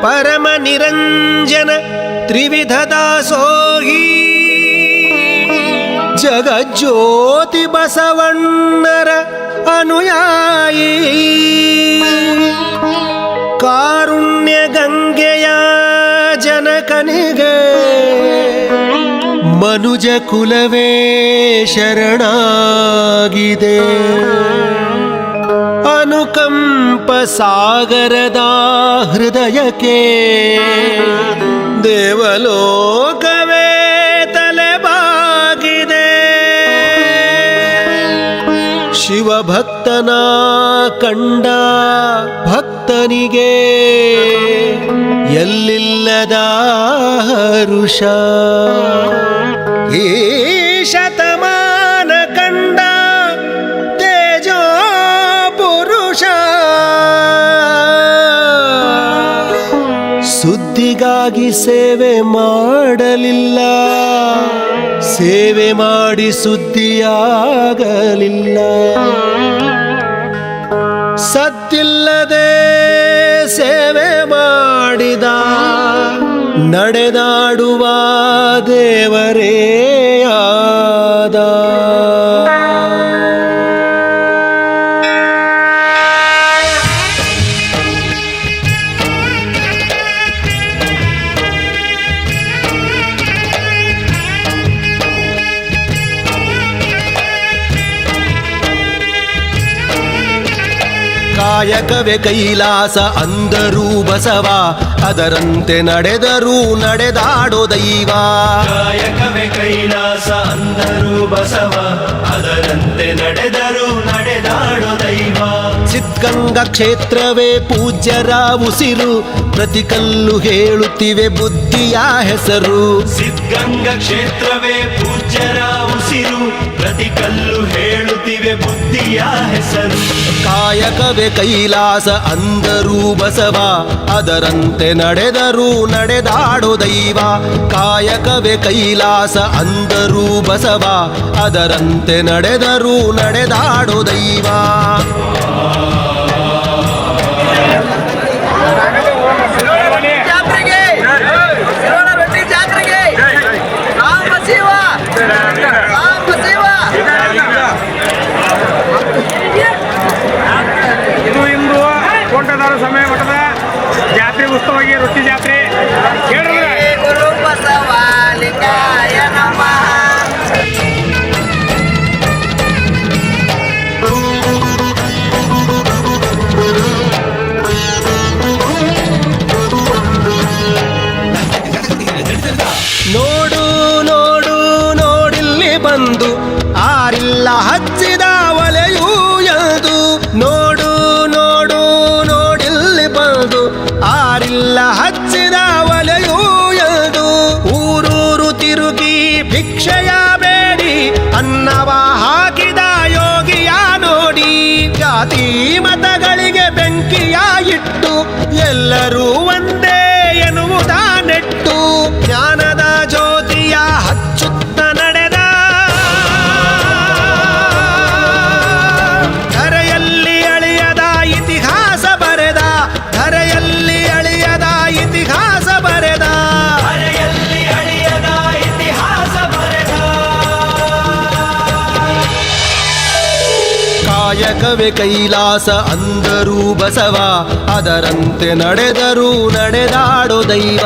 ಪರಮ ನಿರಂಜನ ತ್ರಿವಿಧ ದಾಸೋಹಿ ಜಗಜ್ಯೋತಿ ಬಸವಣ್ಣರ ಅನುಯಾಯಿ ಕಾರುಣ್ಯ ಗಂಗೆಯ ಜನಕನಿಗೆ ಮನುಜ ಕುಲವೇ ಶರಣಾಗಿದೆ ಅನುಕಂಪ ಸಾಗರದ ಹೃದಯಕ್ಕೆ ದೇವಲೋಕವೇ ತಲೆಬಾಗಿದೆ ಶಿವಭಕ್ತನ ಕಂಡ ಭಕ್ತನಿಗೆ ಎಲ್ಲಿಲ್ಲದ ಹರುಷ ಈ ಶತಮಾನ ಕಂಡ ತೇಜೋ ಪುರುಷ ಸುದ್ದಿಗಾಗಿ ಸೇವೆ ಮಾಡಲಿಲ್ಲ ಸೇವೆ ಮಾಡಿ ಸುದ್ದಿಯಾಗಲಿಲ್ಲ ಸದ್ದಿಲ್ಲದೆ ಸೇವೆ ಮಾಡಿದ ನಡೆದಾಡುವ ದೇವರೇ ಆದ ಕಾಯಕವೇ ಕೈಲಾಸ ಅಂದರೂ ಬಸವ ಅದರಂತೆ ನಡೆದರೂ ನಡೆದಾಡೋ ದೈವ ಕಾಯಕವೇ ಕೈಲಾಸ ಅಂದರೂ ಬಸವ ಅದರಂತೆ ನಡೆದರೂ ನಡೆದಾಡೋ ದೈವ ಸಿದ್ಧಗಂಗಾ ಕ್ಷೇತ್ರವೇ ಪೂಜ್ಯರ ಉಸಿರು ಪ್ರತಿ ಕಲ್ಲು ಹೇಳುತ್ತಿವೆ ಬುದ್ಧಿಯ ಹೆಸರು ಸಿದ್ಧಗಂಗಾ ಕ್ಷೇತ್ರವೇ ಪೂಜ್ಯರ ಉಸಿರು ಪ್ರತಿ ಕಲ್ಲು ಹೇಳುತ್ತಿವೆ ಬುದ್ಧಿಯ ಹೆಸರು ಕಾಯಕವೇ ಕೈಲಾಸ ಅಂದರೂ ಬಸವ ಅದರಂತೆ ನಡೆದರೂ ನಡೆದಾಡೋ ದೈವ ಕಾಯಕವೇ ಕೈಲಾಸ ಅಂದರೂ ಬಸವ ಅದರಂತೆ ನಡೆದರೂ ನಡೆದಾಡೋ ದೈವ ಸಮಯ ಮಠದ ಜಾತ್ರೆ ಉತ್ಸವವಾಗಿ ರೊಟ್ಟಿ ಜಾತ್ರೆ ಗುರು ಬಸವಲಿಂಗಾಯ ನಮಃ. ನೋಡು ನೋಡು ನೋಡಿಲ್ಲಿ ಬಂದು ಆರಿಲ್ಲ ಹಚ್ಚಿದ ಒಲೆಯೂ ಎಂದು ನೋಡು ನೋಡು ನೋಡಿಲ್ಲಿ ಬಂದು ಆರಿಲ್ಲ ಹಚ್ಚಿದ ಒಲೆಯೂ ಎಂದು ಊರೂರು ತಿರುಗಿ ಭಿಕ್ಷೆಯ ಬೇಡಿ ಅನ್ನವ ಹಾಕಿದ ಯೋಗಿಯ ನೋಡಿ ಜಾತಿ ಮತಗಳಿಗೆ ಬೆಂಕಿಯ ಇಟ್ಟು ಎಲ್ಲರೂ ಒಂದೇ ಎನ್ನುವುದ ನೆಟ್ಟು ಜ್ಞಾನದ ಜ್ಯೋತಿಯ ಹಚ್ಚುತ್ತ ನಡೆದ ಧರೆಯಲ್ಲಿ ಅಳಿಯದ ಇತಿಹಾಸ ಬರೆದ ಧರೆಯಲ್ಲಿ ಅಳಿಯದ ಇತಿಹಾಸ ಬರೆದ ಧರೆಯಲ್ಲಿ ಅಳಿಯದ ಇತಿಹಾಸ ಬರೆದ ಕಾಯಕವೇ ಕೈಲಾಸ ಅಂದರೂ ಬಸವ ಅದರಂತೆ ನಡೆದರೂ ನಡೆದಾಡೋ ದೈವ